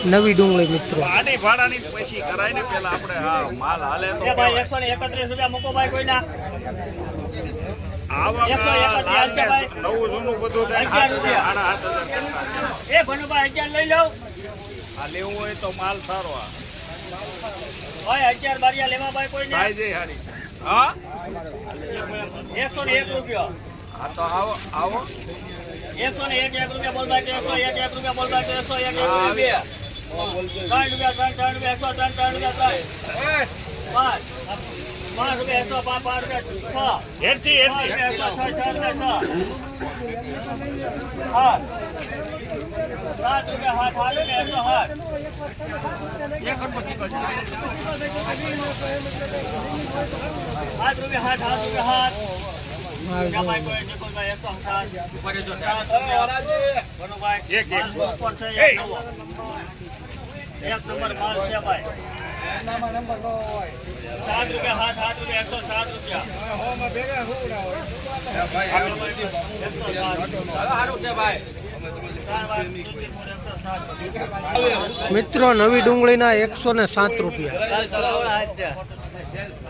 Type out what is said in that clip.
નવી ડુંગળી મિત્રો આની ભાડાની પછી કરાય ને પેલા આપણે હા માલ હાલે તો ભાઈ 131 રૂપિયા મૂકો ભાઈ કોઈના આવા 131 ભાઈ નવું જૂનું બધું થાય 8,000 એ ભનુભાઈ 11 લઈ લઉં આ લેવું હોય તો માલ સારો આ ભાઈ 11 બારિયા લેવા ભાઈ કોઈને સાઈ જઈ હારી હા 101 રૂપિયા હા તો આવો આવો 101 રૂપિયા બોલ ભાઈ 101 રૂપિયા બોલ ભાઈ 101 રૂપિયા 3 રૂપિયા 3 રૂપિયા 5 રૂપિયા 105 હેરથી હેરથી 7 રૂપિયા હાથ હાલે ને 108 રૂપિયા હાથ 7 રૂપિયા હાથ એક નંબર માલ છે ભાઈ 7 રૂપિયા હાથ 7 રૂપિયા 107 રૂપિયા મિત્રો નવી ડુંગળીના 107 રૂપિયા.